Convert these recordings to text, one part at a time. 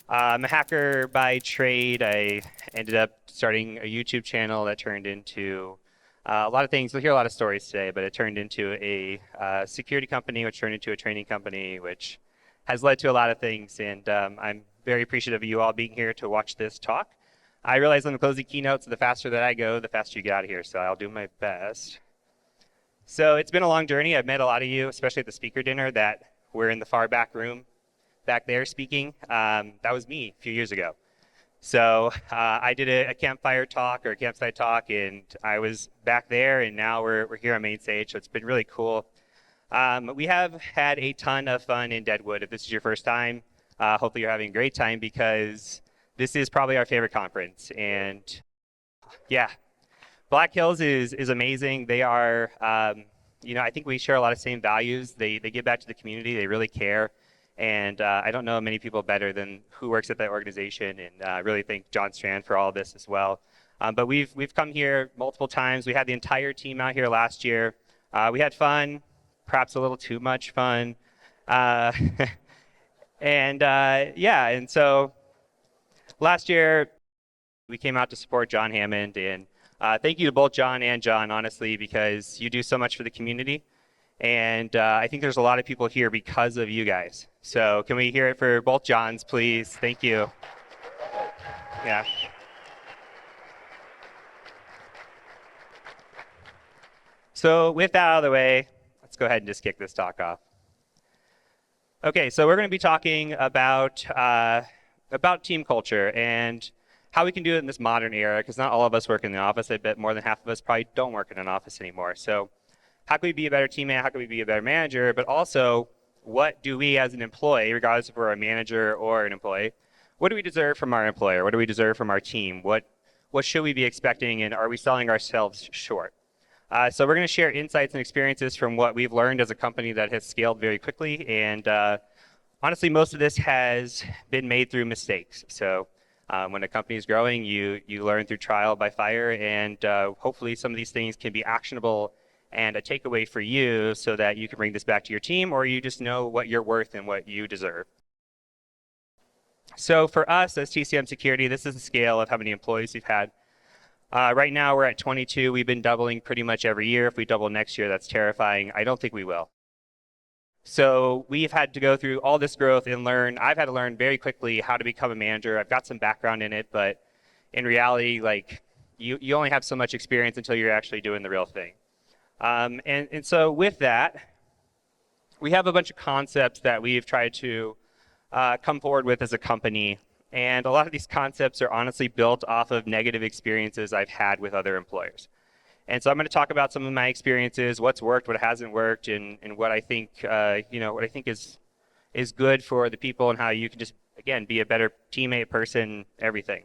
I'm a hacker by trade. I ended up starting a YouTube channel that turned into a lot of things. We'll hear a lot of stories today, but it turned into a security company, which turned into a training company, which has led to a lot of things. And I'm very appreciative of you all being here to watch this talk. I realize I'm the closing keynote, so the faster that I go, the faster you get out of here. So I'll do my best. So it's been a long journey. I've met a lot of you, especially at the speaker dinner that were in the far back room back there speaking. That was me a few years ago. So I did a campfire talk or a campsite talk, and I was back there, and now we're here on main stage, so it's been really cool. We have had a ton of fun in Deadwood. If this is your first time, hopefully you're having a great time because this is probably our favorite conference. And yeah, Black Hills is amazing. They are, I think we share a lot of same values. They give back to the community. They really care. And I don't know many people better than who works at that organization, and I really thank John Strand for all of this as well. But we've come here multiple times. We had the entire team out here last year. We had fun, perhaps a little too much fun. And so last year we came out to support John Hammond, and thank you to both John and John, honestly, because you do so much for the community. And I think there's a lot of people here because of you guys. So can we hear it for both Johns, please? Thank you. Yeah. So with that out of the way, let's go ahead and just kick this talk off. Okay, so we're going to be talking about team culture and how we can do it in this modern era, because not all of us work in the office. I bet more than half of us probably don't work in an office anymore. So how can we be a better teammate? How can we be a better manager? But also, what do we as an employee, regardless if we're a manager or an employee, what do we deserve from our employer? What do we deserve from our team? What should we be expecting, and are we selling ourselves short? So we're going to share insights and experiences from what we've learned as a company that has scaled very quickly. And honestly, most of this has been made through mistakes. So when a company is growing, you learn through trial by fire, and hopefully some of these things can be actionable and a takeaway for you so that you can bring this back to your team, or you just know what you're worth and what you deserve. So for us as TCM Security, this is the scale of how many employees we've had. Right now we're at 22. We've been doubling pretty much every year. If we double next year, that's terrifying. I don't think we will. So we've had to go through all this growth and learn. I've had to learn very quickly how to become a manager. I've got some background in it, but in reality, like you only have so much experience until you're actually doing the real thing. And so with that, we have a bunch of concepts that we've tried to come forward with as a company. And a lot of these concepts are honestly built off of negative experiences I've had with other employers. And so I'm going to talk about some of my experiences, what's worked, what hasn't worked, and what I think, what I think is good for the people, and how you can just, again, be a better teammate, person, everything.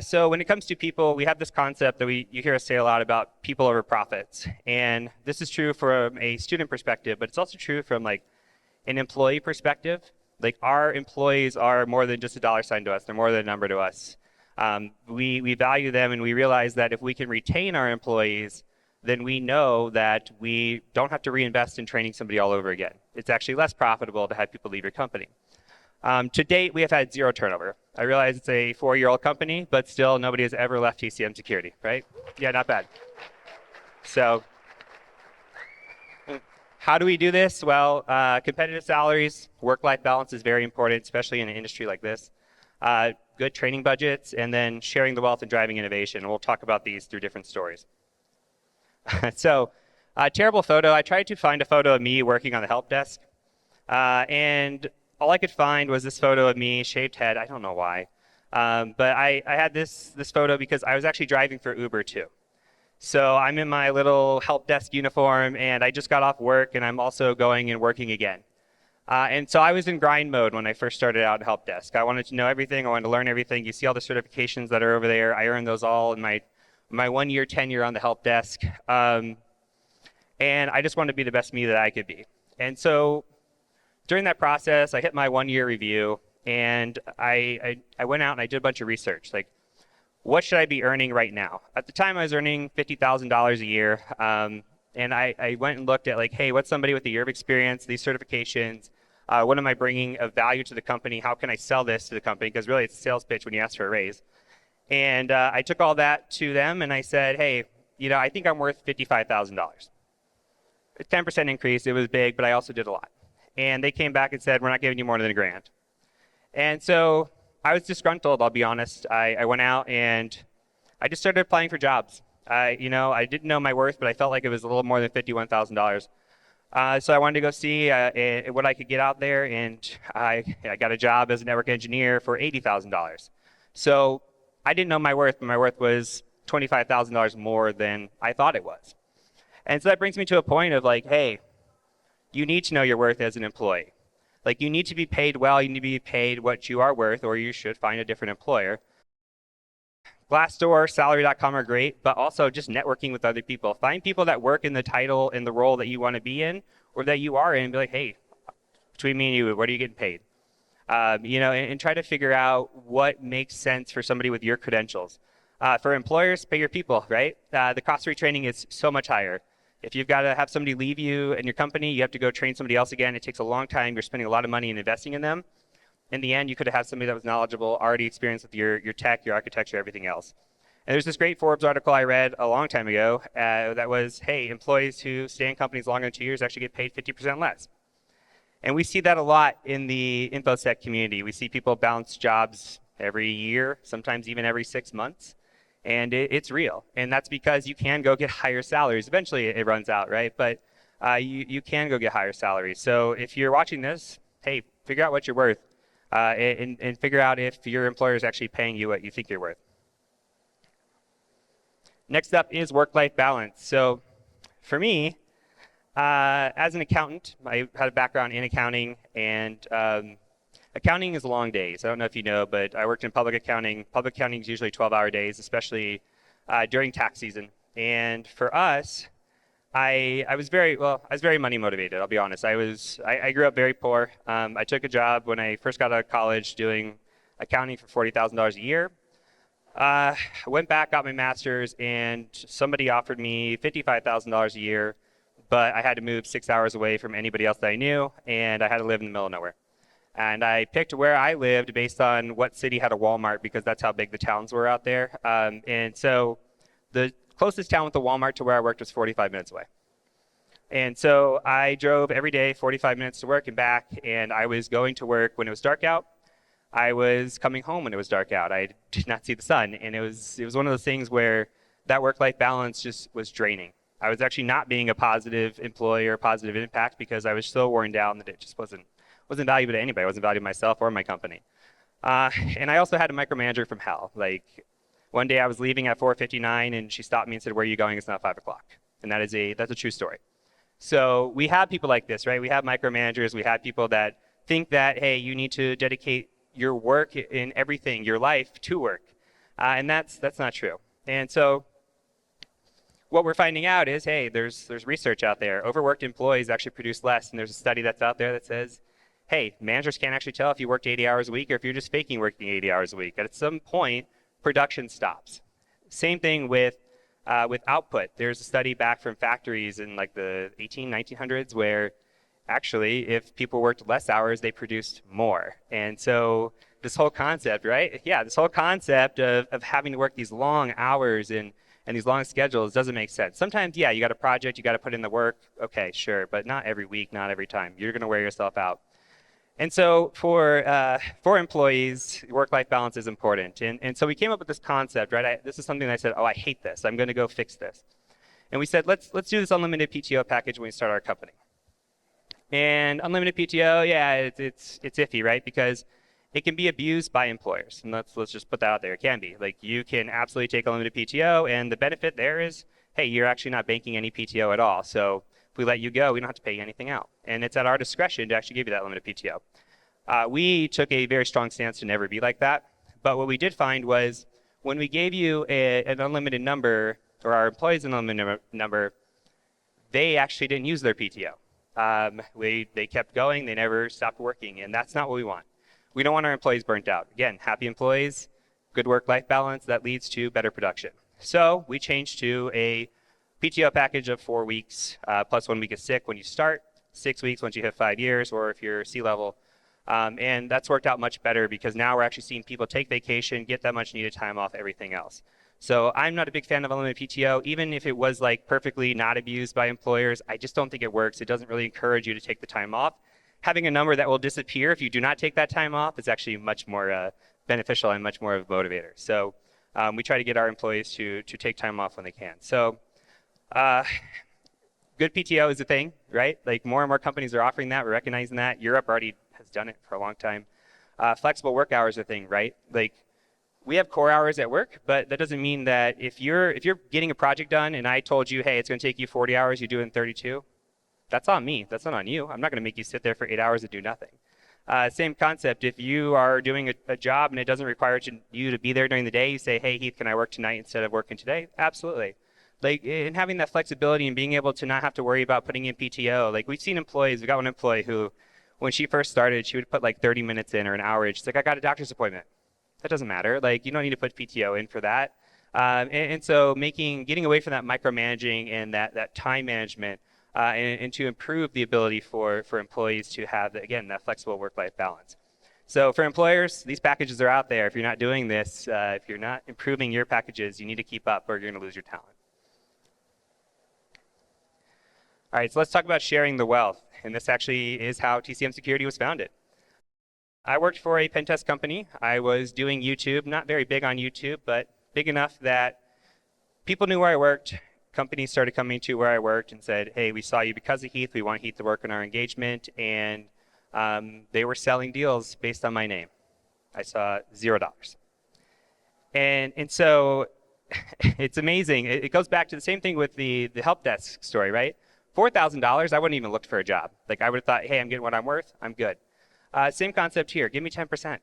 So when it comes to people, we have this concept that you hear us say a lot about people over profits. And this is true from a student perspective, but it's also true from like an employee perspective. Like our employees are more than just a dollar sign to us. They're more than a number to us. We value them, and we realize that if we can retain our employees, then we know that we don't have to reinvest in training somebody all over again. It's actually less profitable to have people leave your company. To date, we have had zero turnover. I realize it's a 4-year-old company, but still nobody has ever left TCM Security, right? Yeah, not bad. So how do we do this? Well, competitive salaries, work-life balance is very important, especially in an industry like this. Good training budgets, and then sharing the wealth and driving innovation. And we'll talk about these through different stories. So, terrible photo. I tried to find a photo of me working on the help desk. And all I could find was this photo of me, shaved head. I don't know why. But I had this photo because I was actually driving for Uber too. So I'm in my little help desk uniform, and I just got off work, and I'm also going and working again. And so I was in grind mode when I first started out at help desk. I wanted to know everything. I wanted to learn everything. You see all the certifications that are over there. I earned those all in my 1-year tenure on the help desk. And I just wanted to be the best me that I could be. And so during that process, I hit my 1-year review, and I went out and I did a bunch of research. Like, what should I be earning right now? At the time, I was earning $50,000 a year. And I went and looked at, like, hey, what's somebody with a year of experience, these certifications, What am I bringing of value to the company? How can I sell this to the company? Because really it's a sales pitch when you ask for a raise. And I took all that to them and I said, hey, I think I'm worth $55,000. A 10% increase, it was big, but I also did a lot. And they came back and said, we're not giving you more than $1,000. And so I was disgruntled, I'll be honest. I went out and I just started applying for jobs. I didn't know my worth, but I felt like it was a little more than $51,000. So I wanted to go see what I could get out there, and I got a job as a network engineer for $80,000. So I didn't know my worth, but my worth was $25,000 more than I thought it was. And so that brings me to a point of like, hey, you need to know your worth as an employee. Like, you need to be paid well, you need to be paid what you are worth, or you should find a different employer. Glassdoor, salary.com are great, but also just networking with other people. Find people that work in the title and the role that you want to be in, or that you are in, and be like, hey, between me and you, what are you getting paid? And try to figure out what makes sense for somebody with your credentials. For employers, pay your people, right? The cost of retraining is so much higher. If you've got to have somebody leave you in your company, you have to go train somebody else again. It takes a long time. You're spending a lot of money in investing in them. In the end, you could have had somebody that was knowledgeable, already experienced with your tech, your architecture, everything else. And there's this great Forbes article I read a long time ago that was, hey, employees who stay in companies longer than 2 years actually get paid 50% less. And we see that a lot in the Infosec community. We see people bounce jobs every year, sometimes even every 6 months. And it's real. And that's because you can go get higher salaries. Eventually it runs out, right? But you can go get higher salaries. So if you're watching this, hey, figure out what you're worth and figure out if your employer is actually paying you what you think you're worth. Next up is work-life balance. So for me, as an accountant, I had a background in accounting, and accounting is long days. I don't know if you know, but I worked in public accounting. Public accounting is usually 12-hour days, especially during tax season. And for us, I was very money motivated, I'll be honest. I grew up very poor. I took a job when I first got out of college doing accounting for $40,000 a year. I went back, got my master's, and somebody offered me $55,000 a year, but I had to move 6 hours away from anybody else that I knew, and I had to live in the middle of nowhere. And I picked where I lived based on what city had a Walmart, because that's how big the towns were out there. And so the closest town with a Walmart to where I worked was 45 minutes away. And so I drove every day 45 minutes to work and back, and I was going to work when it was dark out. I was coming home when it was dark out. I did not see the sun, and it was one of those things where that work-life balance just was draining. I was actually not being a positive employee or positive impact because I was so worn down that it just wasn't valuable to anybody. It wasn't valuable to myself or my company. And I also had a micromanager from hell. Like, one day I was leaving at 4:59, and she stopped me and said, "Where are you going? It's not 5 o'clock." And that's a true story. So we have people like this, right? We have micromanagers. We have people that think that, hey, you need to dedicate your work in everything, your life, to work. And that's not true. And so what we're finding out is, hey, there's research out there. Overworked employees actually produce less. And there's a study that's out there that says, hey, managers can't actually tell if you worked 80 hours a week or if you're just faking working 80 hours a week. At some point, production stops. Same thing with output. There's a study back from factories in like the 1900s where actually if people worked less hours, they produced more. And so this whole concept, right? Yeah, this whole concept of having to work these long hours and these long schedules doesn't make sense. Sometimes, yeah, you got a project, you got to put in the work. Okay, sure, but not every week, not every time. You're going to wear yourself out. And so for employees, work-life balance is important. And so we came up with this concept, right? This is something that I said, oh, I hate this. I'm going to go fix this. And we said, let's do this unlimited PTO package when we start our company. And unlimited PTO, yeah, it's iffy, right? Because it can be abused by employers. And let's just put that out there. It can be. Like, you can absolutely take unlimited PTO, and the benefit there is, hey, you're actually not banking any PTO at all. So if we let you go, we don't have to pay you anything out. And it's at our discretion to actually give you that limited PTO. We took a very strong stance to never be like that. But what we did find was when we gave you an unlimited number, or our employees an unlimited number, they actually didn't use their PTO. They kept going. They never stopped working. And that's not what we want. We don't want our employees burnt out. Again, happy employees, good work-life balance, that leads to better production. So we changed to a PTO package of 4 weeks plus 1 week of sick when you start. 6 weeks once you hit 5 years, or if you're C-level. And that's worked out much better because now we're actually seeing people take vacation, get that much needed time off, everything else. So I'm not a big fan of unlimited PTO. Even if it was like perfectly not abused by employers, I just don't think it works. It doesn't really encourage you to take the time off. Having a number that will disappear if you do not take that time off is actually much more beneficial and much more of a motivator. So we try to get our employees to take time off when they can. So good PTO is a thing, right? Like more and more companies are offering that. We're recognizing that. Europe already has done it for a long time. Flexible work hours are a thing, right? Like we have core hours at work, but that doesn't mean that if you're getting a project done and I told you, hey, it's going to take you 40 hours, you do it in 32, that's on me. That's not on you. I'm not going to make you sit there for 8 hours and do nothing. Same concept. If you are doing a job and it doesn't require you to be there during the day, you say, hey, Heath, can I work tonight instead of working today? Absolutely. Like, and having that flexibility and being able to not have to worry about putting in PTO. Like, we've seen employees, we got one employee who, when she first started, she would put like 30 minutes in or an hour. She's like, I got a doctor's appointment. That doesn't matter. Like, you don't need to put PTO in for that. And so getting away from that micromanaging and that time management and to improve the ability for employees to have, again, that flexible work-life balance. So for employers, these packages are out there. If you're not doing this, if you're not improving your packages, you need to keep up or you're going to lose your talent. All right, so let's talk about sharing the wealth. And this actually is how TCM Security was founded. I worked for a pen test company. I was doing YouTube, not very big on YouTube, but big enough that people knew where I worked. Companies started coming to where I worked and said, hey, we saw you because of Heath. We want Heath to work on our engagement. And they were selling deals based on my name. I saw $0. And so it's amazing. It goes back to the same thing with the help desk story, right? $4,000, I wouldn't even looked for a job. Like I would have thought, hey, I'm getting what I'm worth, I'm good. Same concept here, give me 10%. If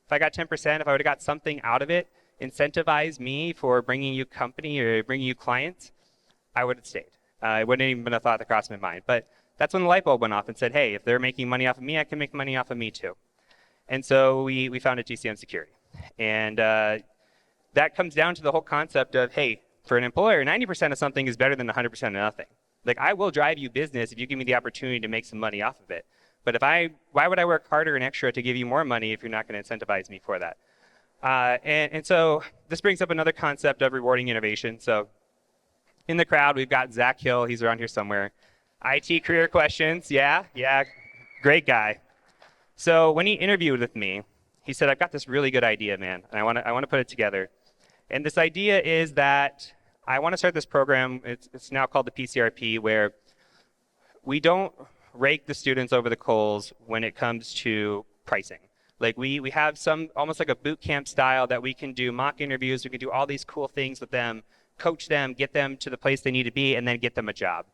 I got 10%, if I would have got something out of it, incentivize me for bringing you company or bringing you clients, I would have stayed. It wouldn't even been a thought that crossed my mind. But that's when the light bulb went off and said, hey, if they're making money off of me, I can make money off of me too. And so we founded TCM Security. And that comes down to the whole concept of, hey, for an employer, 90% of something is better than 100% of nothing. Like I will drive you business if you give me the opportunity to make some money off of it. But why would I work harder and extra to give you more money if you're not going to incentivize me for that? And so this brings up another concept of rewarding innovation. So in the crowd, we've got Zach Hill. He's around here somewhere. IT career questions. Yeah, great guy. So when he interviewed with me, he said, I've got this really good idea, man, and I want to put it together. And this idea is that I want to start this program. It's now called the PCRP, where we don't rake the students over the coals when it comes to pricing. Like we have some almost like a boot camp style that we can do mock interviews. We can do all these cool things with them, coach them, get them to the place they need to be, and then get them a job.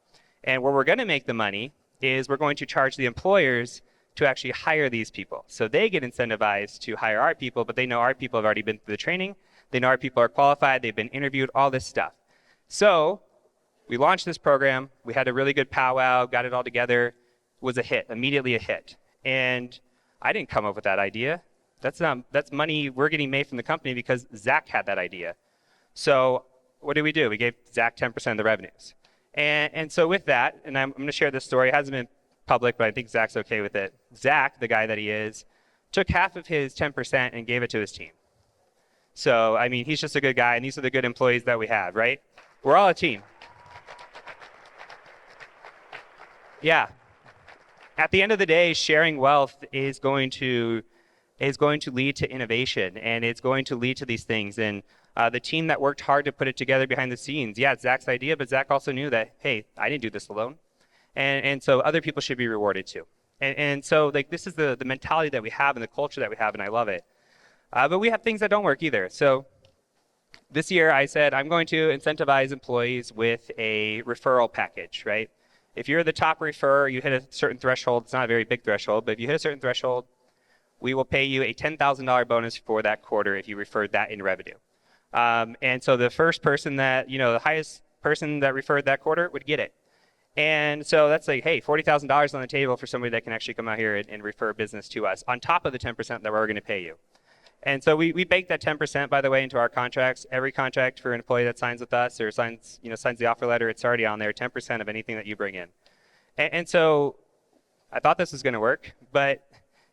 And where we're going to make the money is we're going to charge the employers to actually hire these people. So they get incentivized to hire our people, but they know our people have already been through the training. They know our people are qualified. They've been interviewed, all this stuff. So we launched this program. We had a really good powwow, got it all together. It was a hit, immediately a hit. And I didn't come up with that idea. That's money we're getting made from the company because Zach had that idea. So what did we do? We gave Zach 10% of the revenues. And so with that, and I'm going to share this story. It hasn't been public, but I think Zach's okay with it. Zach, the guy that he is, took half of his 10% and gave it to his team. So, I mean, he's just a good guy, and these are the good employees that we have, right? We're all a team. Yeah. At the end of the day, sharing wealth is going to lead to innovation, and it's going to lead to these things. And the team that worked hard to put it together behind the scenes, yeah, it's Zach's idea, but Zach also knew that, hey, I didn't do this alone. And so other people should be rewarded too. And so like this is the mentality that we have and the culture that we have, and I love it. But we have things that don't work either. So this year I said I'm going to incentivize employees with a referral package, right? If you're the top referrer, you hit a certain threshold. It's not a very big threshold, but if you hit a certain threshold, we will pay you a $10,000 bonus for that quarter if you referred that in revenue. And so the first person that, the highest person that referred that quarter would get it. And so that's like, hey, $40,000 on the table for somebody that can actually come out here and refer business to us on top of the 10% that we're going to pay you. And so we bake that 10%, by the way, into our contracts. Every contract for an employee that signs with us or signs the offer letter, it's already on there, 10% of anything that you bring in. And so I thought this was going to work, but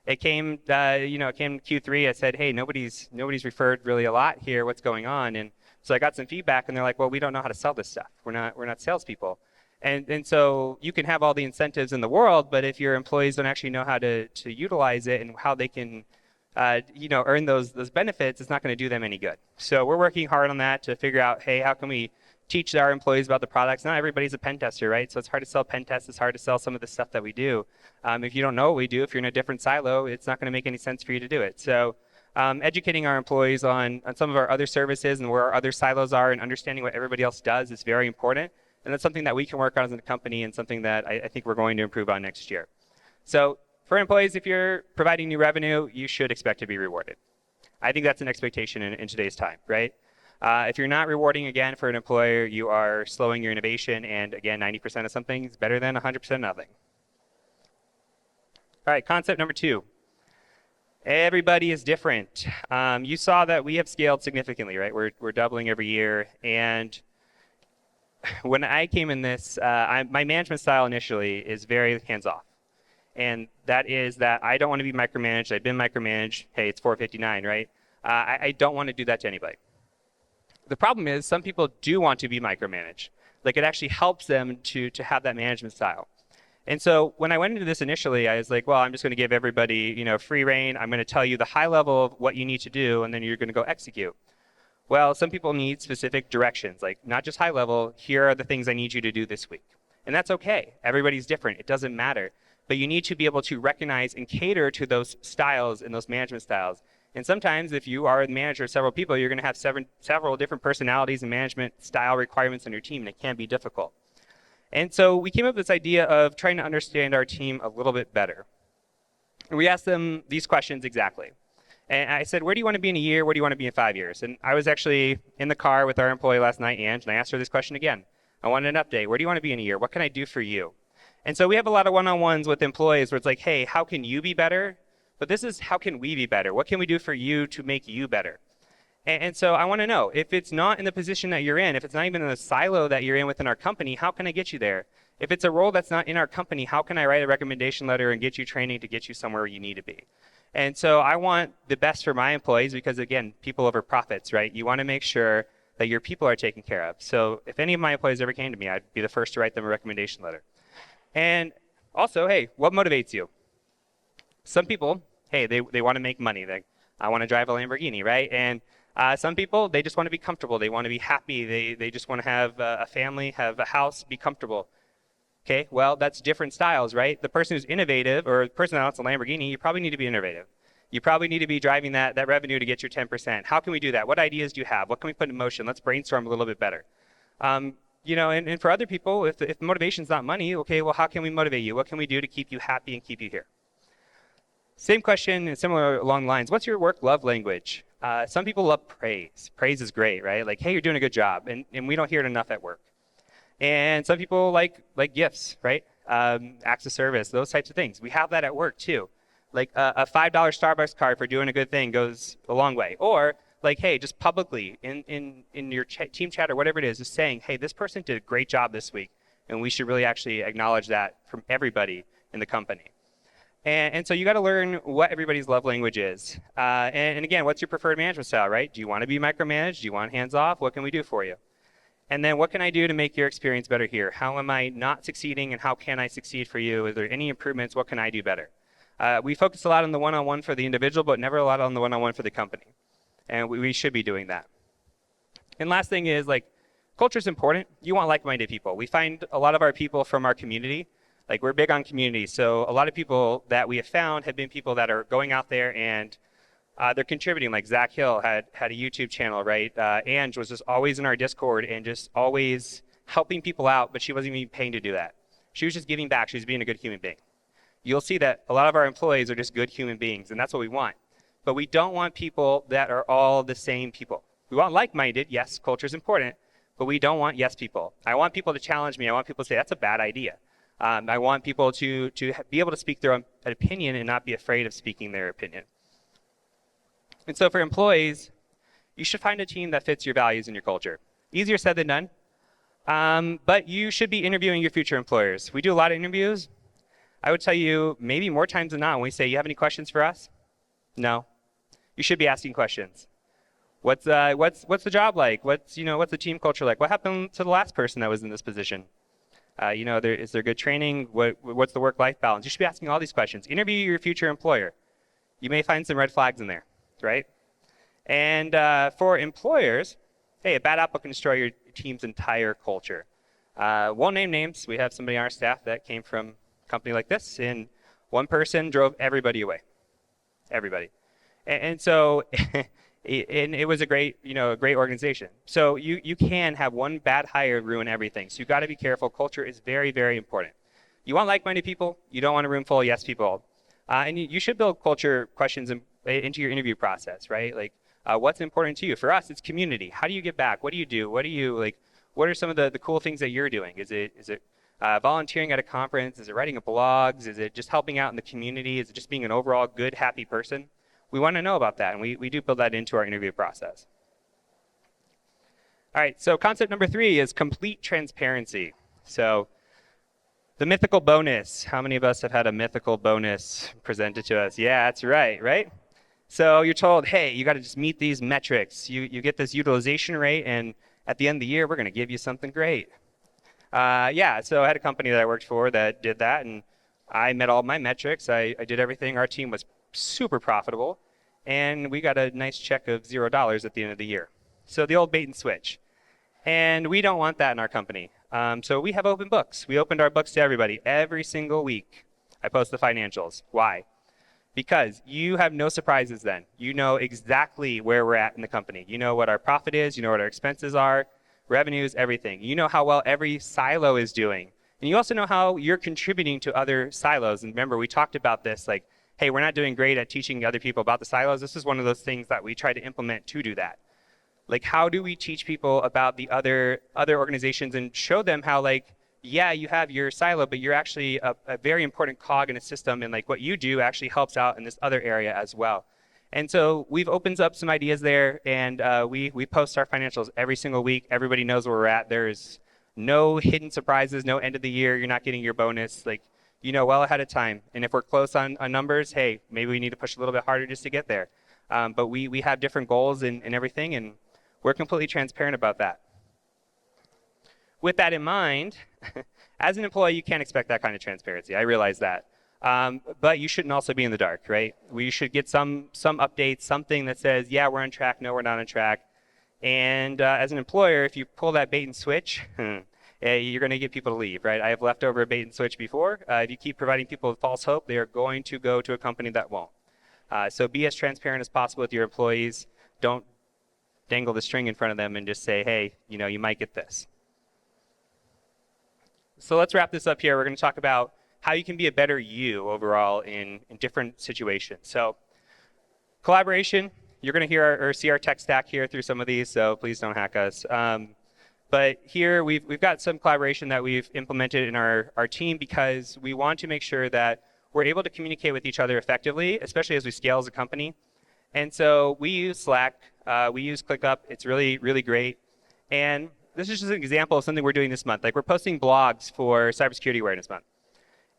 it came, it came Q3. I said, hey, nobody's referred really a lot here. What's going on? And so I got some feedback, and they're like, well, we don't know how to sell this stuff. We're not salespeople. And so you can have all the incentives in the world, but if your employees don't actually know how to utilize it and how they can, earn those benefits, it's not going to do them any good. So we're working hard on that to figure out, hey, how can we teach our employees about the products? Not everybody's a pen tester, right? So it's hard to sell pen tests. It's hard to sell some of the stuff that we do. If you don't know what we do, if you're in a different silo, it's not going to make any sense for you to do it. So educating our employees on some of our other services and where our other silos are and understanding what everybody else does is very important. And that's something that we can work on as a company and something that I think we're going to improve on next year. So for employees, if you're providing new revenue, you should expect to be rewarded. I think that's an expectation in today's time, right? If you're not rewarding again for an employer, you are slowing your innovation. And again, 90% of something is better than 100% of nothing. All right, concept number 2. Everybody is different. You saw that we have scaled significantly, right? We're doubling every year. And when I came in this, my management style initially is very hands-off. And that is that I don't want to be micromanaged. I've been micromanaged. Hey, it's 4:59, right? I don't want to do that to anybody. The problem is some people do want to be micromanaged. Like it actually helps them to have that management style. And so when I went into this initially, I was like, well, I'm just going to give everybody, free reign. I'm going to tell you the high level of what you need to do, and then you're going to go execute. Well, some people need specific directions, like not just high level, here are the things I need you to do this week. And that's okay. Everybody's different. It doesn't matter. But you need to be able to recognize and cater to those styles and those management styles. And sometimes if you are a manager of several people, you're going to have several different personalities and management style requirements on your team, and it can be difficult. And so we came up with this idea of trying to understand our team a little bit better. And we asked them these questions exactly. And I said, where do you want to be in a year? Where do you want to be in 5 years? And I was actually in the car with our employee last night, Ange, and I asked her this question again. I wanted an update. Where do you want to be in a year? What can I do for you? And so we have a lot of one-on-ones with employees where it's like, hey, how can you be better? But this is how can we be better? What can we do for you to make you better? And so I want to know, if it's not in the position that you're in, if it's not even in the silo that you're in within our company, how can I get you there? If it's a role that's not in our company, how can I write a recommendation letter and get you training to get you somewhere you need to be? And so I want the best for my employees because, again, people over profits, right? You want to make sure that your people are taken care of. So if any of my employees ever came to me, I'd be the first to write them a recommendation letter. And also, hey, what motivates you? Some people, hey, they want to make money. I want to drive a Lamborghini, right? And some people, they just want to be comfortable. They want to be happy. They just want to have a family, have a house, be comfortable. Okay, well, that's different styles, right? The person who's innovative or the person that wants a Lamborghini, you probably need to be innovative. You probably need to be driving that revenue to get your 10%. How can we do that? What ideas do you have? What can we put in motion? Let's brainstorm a little bit better. And for other people, if motivation's not money, okay, well, how can we motivate you? What can we do to keep you happy and keep you here? Same question and similar along the lines. What's your work love language? Some people love praise. Praise is great, right? Like, hey, you're doing a good job. And we don't hear it enough at work. And some people like gifts, right? Acts of service, those types of things. We have that at work too. Like a $5 Starbucks card for doing a good thing goes a long way. Or like, hey, just publicly in your team chat or whatever it is, just saying, hey, this person did a great job this week. And we should really actually acknowledge that from everybody in the company. And so you got to learn what everybody's love language is. And again, what's your preferred management style, right? Do you want to be micromanaged? Do you want hands off? What can we do for you? And then what can I do to make your experience better here? How am I not succeeding and how can I succeed for you? Is there any improvements? What can I do better? We focus a lot on the one-on-one for the individual, but never a lot on the one-on-one for the company. And we should be doing that. And last thing is, like, culture is important. You want like-minded people. We find a lot of our people from our community. Like, we're big on community. So a lot of people that we have found have been people that are going out there and they're contributing. Like Zach Hill had a YouTube channel, right? Ange was just always in our Discord and just always helping people out, but she wasn't even paying to do that. She was just giving back. She was being a good human being. You'll see that a lot of our employees are just good human beings, and that's what we want. But we don't want people that are all the same people. We want like-minded. Yes, culture is important, but we don't want yes people. I want people to challenge me. I want people to say, that's a bad idea. I want people to be able to speak their own opinion and not be afraid of speaking their opinion. And so for employees, you should find a team that fits your values and your culture. Easier said than done, but you should be interviewing your future employers. We do a lot of interviews. I would tell you maybe more times than not when we say, you have any questions for us? No. You should be asking questions. What's the job like? What's the team culture like? What happened to the last person that was in this position? Is there good training? What's the work-life balance? You should be asking all these questions. Interview your future employer. You may find some red flags in there, right? And for employers, hey, a bad apple can destroy your team's entire culture. Won't name names. We have somebody on our staff that came from a company like this, and one person drove everybody away. Everybody. And so, and it was a great organization. So you can have one bad hire ruin everything. So you've got to be careful. Culture is very, very important. You want like-minded people. You don't want a room full of yes people. And you should build culture questions into your interview process, right? Like, what's important to you? For us, it's community. How do you give back? What do you do? What are some of the cool things that you're doing? Is it volunteering at a conference? Is it writing blogs? Is it just helping out in the community? Is it just being an overall good, happy person? We want to know about that, and we do build that into our interview process. All right, so concept number 3 is complete transparency. So the mythical bonus. How many of us have had a mythical bonus presented to us? Yeah, that's right? So you're told, hey, you got to just meet these metrics. You get this utilization rate, and at the end of the year, we're going to give you something great. So I had a company that I worked for that did that, and I met all my metrics. I did everything. Our team was super profitable, and we got a nice check of $0 at the end of the year. So the old bait and switch. And we don't want that in our company. So we have open books. We opened our books to everybody every single week. I post the financials. Why? Because you have no surprises then. You know exactly where we're at in the company. You know what our profit is. You know what our expenses are, revenues, everything. You know how well every silo is doing. And you also know how you're contributing to other silos. And remember, we talked about this, like, hey, we're not doing great at teaching other people about the silos. This is one of those things that we try to implement to do that. Like, how do we teach people about the other organizations and show them how, like, yeah, you have your silo, but you're actually a very important cog in a system, and like what you do actually helps out in this other area as well. And so we've opened up some ideas there, and we post our financials every single week. Everybody knows where we're at. There's no hidden surprises, no end of the year. You're not getting your bonus, like, well ahead of time. And if we're close on numbers, hey, maybe we need to push a little bit harder just to get there. But we have different goals and everything, and we're completely transparent about that. With that in mind, as an employee, you can't expect that kind of transparency. I realize that. But you shouldn't also be in the dark, right? We should get some updates, something that says, yeah, we're on track, no, we're not on track. And as an employer, if you pull that bait and switch, you're going to get people to leave, right? I have left over a bait and switch before. If you keep providing people with false hope, they are going to go to a company that won't. So be as transparent as possible with your employees. Don't dangle the string in front of them and just say, hey, you might get this. So let's wrap this up here. We're going to talk about how you can be a better you overall in different situations. So collaboration, you're going to hear or see our tech stack here through some of these, so please don't hack us. But here we've got some collaboration that we've implemented in our team because we want to make sure that we're able to communicate with each other effectively, especially as we scale as a company. And so we use Slack, we use ClickUp. It's really, really great. And this is just an example of something we're doing this month. Like, we're posting blogs for Cybersecurity Awareness Month.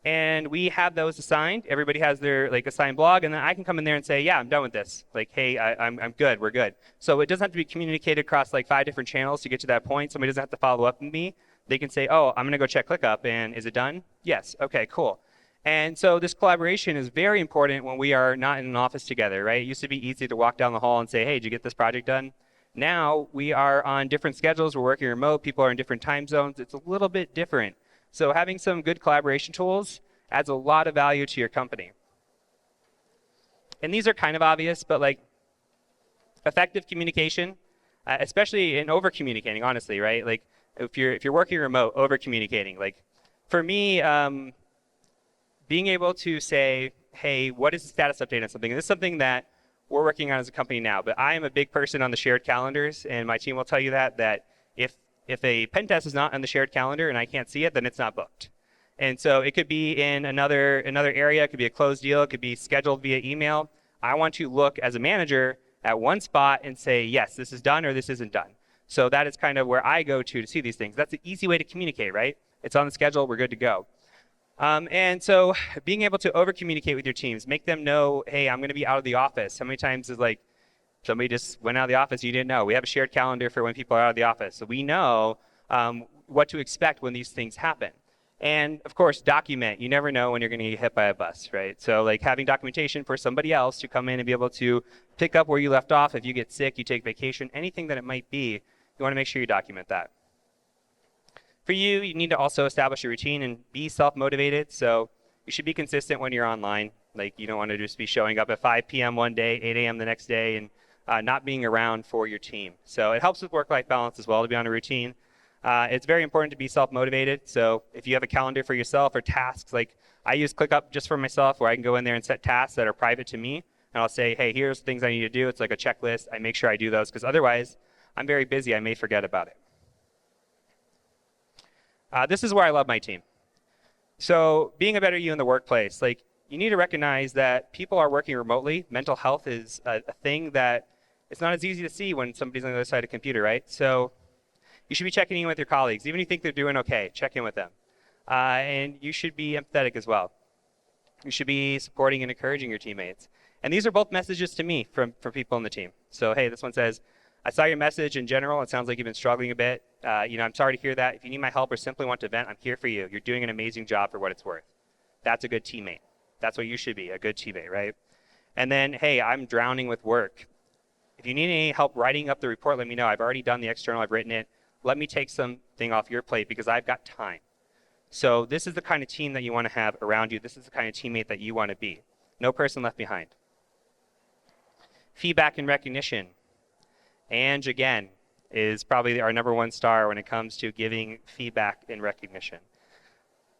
And we have those assigned. Everybody has their assigned blog, and then I can come in there and say, yeah, I'm done with this. Like, hey, I'm good, we're good. So it doesn't have to be communicated across 5 different channels to get to that point. Somebody doesn't have to follow up with me. They can say, oh, I'm gonna go check ClickUp, and is it done? Yes, okay, cool. And so this collaboration is very important when we are not in an office together, right? It used to be easy to walk down the hall and say, hey, did you get this project done? Now we are on different schedules, we're working remote, people are in different time zones, it's a little bit different. So having some good collaboration tools adds a lot of value to your company. And these are kind of obvious, but effective communication, especially in over communicating, honestly, right? Like, if you're working remote, over communicating. Like, for me, being able to say, hey, what is the status update on something? And this is something that we're working on as a company now, but I am a big person on the shared calendars, and my team will tell you that if a pen test is not on the shared calendar and I can't see it, then it's not booked. And so it could be in another area, it could be a closed deal, it could be scheduled via email. I want to look as a manager at one spot and say, yes, this is done or this isn't done. So that is kind of where I go to see these things. That's an easy way to communicate, right? It's on the schedule, we're good to go. And so being able to over communicate with your teams, make them know, hey, I'm going to be out of the office. How many times is like somebody just went out of the office, you didn't know? We have a shared calendar for when people are out of the office. So we know what to expect when these things happen. And of course, document. You never know when you're going to get hit by a bus, right? So like having documentation for somebody else to come in and be able to pick up where you left off. If you get sick, you take vacation, anything that it might be, you want to make sure you document that. For you, you need to also establish a routine and be self-motivated. So you should be consistent when you're online. Like you don't want to just be showing up at 5 p.m. one day, 8 a.m. the next day, and not being around for your team. So it helps with work-life balance as well to be on a routine. It's very important to be self-motivated. So if you have a calendar for yourself or tasks, like I use ClickUp just for myself where I can go in there and set tasks that are private to me. And I'll say, hey, here's things I need to do. It's like a checklist. I make sure I do those because otherwise I'm very busy. I may forget about it. This is where I love my team. So being a better you in the workplace, like you need to recognize that people are working remotely. Mental health is a thing that it's not as easy to see when somebody's on the other side of a computer, right? So you should be checking in with your colleagues. Even if you think they're doing okay, check in with them. And you should be empathetic as well. You should be supporting and encouraging your teammates. And these are both messages to me from people on the team. So hey, this one says, I saw your message in general. It sounds like you've been struggling a bit. I'm sorry to hear that. If you need my help or simply want to vent, I'm here for you. You're doing an amazing job for what it's worth. That's a good teammate. That's what you should be, a good teammate, right? And then, hey, I'm drowning with work. If you need any help writing up the report, let me know. I've already done the external. I've written it. Let me take something off your plate because I've got time. So this is the kind of team that you want to have around you. This is the kind of teammate that you want to be. No person left behind. Feedback and recognition. Ange, again, is probably our #1 star when it comes to giving feedback and recognition.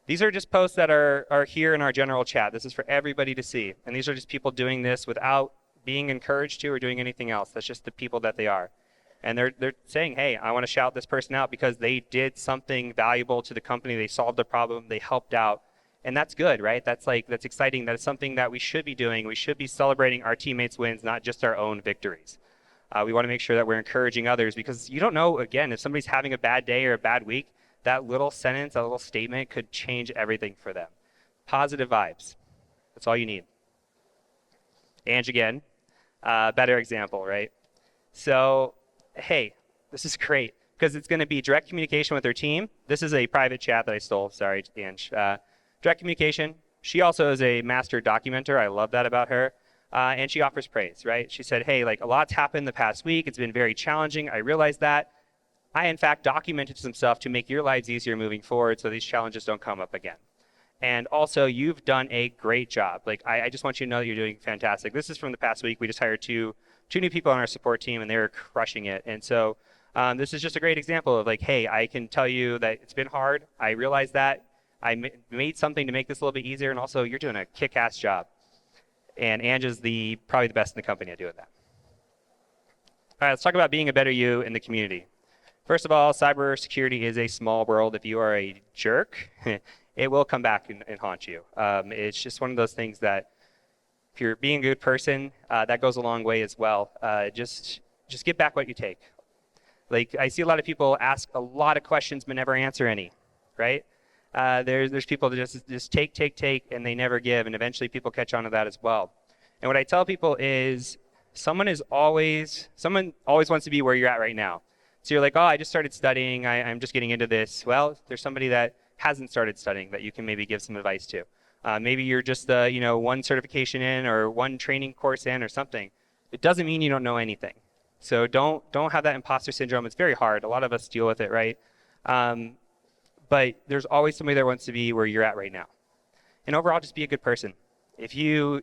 These are just posts that are here in our general chat. This is for everybody to see. And these are just people doing this without being encouraged to or doing anything else. That's just the people that they are. And they're saying, hey, I want to shout this person out because they did something valuable to the company. They solved a problem. They helped out. And that's good, right? That's exciting. That's something that we should be doing. We should be celebrating our teammates' wins, not just our own victories. We want to make sure that we're encouraging others because you don't know, again, if somebody's having a bad day or a bad week, that little sentence, that little statement could change everything for them. Positive vibes. That's all you need. Ange again, better example, right? So, hey, this is great because it's going to be direct communication with their team. This is a private chat that I stole. Sorry, Ange. Direct communication. She also is a master documenter. I love that about her. And she offers praise, right? She said, hey, like a lot's happened the past week. It's been very challenging. I realize that. I, in fact, documented some stuff to make your lives easier moving forward so these challenges don't come up again. And also, you've done a great job. Like, I just want you to know that you're doing fantastic. This is from the past week. We just hired two new people on our support team, and they're crushing it. And so this is just a great example of like, hey, I can tell you that it's been hard. I realize that. I made something to make this a little bit easier, and also, you're doing a kick-ass job. And Ange is probably the best in the company at doing that. All right, let's talk about being a better you in the community. First of all, cybersecurity is a small world. If you are a jerk, it will come back and haunt you. It's just one of those things that if you're being a good person, that goes a long way as well. Just get back what you take. Like I see a lot of people ask a lot of questions but never answer any, right? There's people that just take, and they never give, and eventually people catch on to that as well. And what I tell people is someone always wants to be where you're at right now. So you're like, oh, I just started studying. I'm just getting into this. Well, there's somebody that hasn't started studying that you can maybe give some advice to. Maybe you're just one certification in or one training course in or something. It doesn't mean you don't know anything. So don't have that imposter syndrome. It's very hard. A lot of us deal with it, right? But there's always somebody that wants to be where you're at right now. And overall, just be a good person. If you,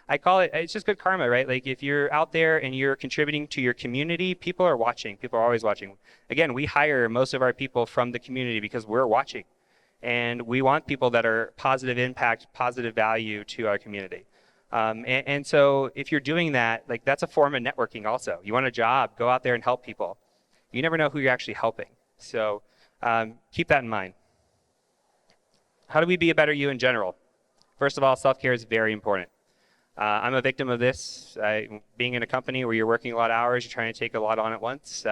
I call it's just good karma, right? Like if you're out there and you're contributing to your community, people are watching. People are always watching. Again, we hire most of our people from the community because we're watching. And we want people that are positive impact, positive value to our community. And so if you're doing that, like that's a form of networking also. You want a job, go out there and help people. You never know who you're actually helping. So keep that in mind. How do we be a better you in general? First of all, self-care is very important. I'm a victim of this. Being in a company where you're working a lot of hours, you're trying to take a lot on at once.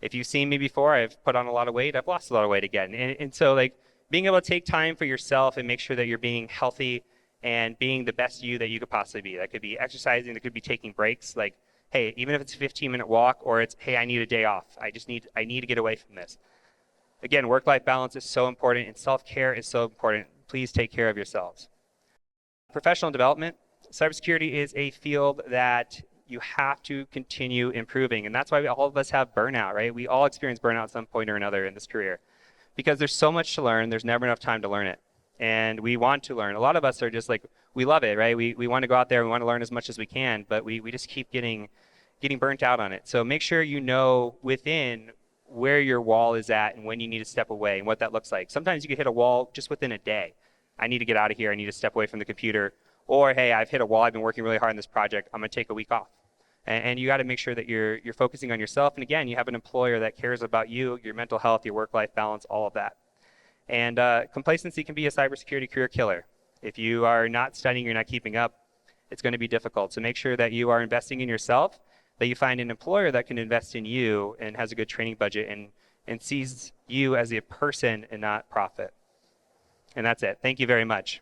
If you've seen me before, I've put on a lot of weight. I've lost a lot of weight again. And so like being able to take time for yourself and make sure that you're being healthy and being the best you that you could possibly be. That could be exercising, that could be taking breaks, like, hey, even if it's a 15-minute walk, or it's, hey, I need a day off. I need to get away from this. Again, work-life balance is so important, and self-care is so important. Please take care of yourselves. Professional development. Cybersecurity is a field that you have to continue improving, and that's why all of us have burnout, right? We all experience burnout at some point or another in this career, because there's so much to learn. There's never enough time to learn it, and we want to learn. A lot of us are just like, we love it, right? We want to go out there, we want to learn as much as we can, but we just keep getting burnt out on it. So make sure you know within where your wall is at and when you need to step away and what that looks like. Sometimes you can hit a wall just within a day. I need to get out of here. I need to step away from the computer. Or, hey, I've hit a wall. I've been working really hard on this project. I'm going to take a week off. And you got to make sure that you're focusing on yourself. And again, you have an employer that cares about you, your mental health, your work-life balance, all of that. And complacency can be a cybersecurity career killer. If you are not studying, you're not keeping up, it's going to be difficult. So make sure that you are investing in yourself, that you find an employer that can invest in you and has a good training budget and sees you as a person and not profit. And that's it. Thank you very much.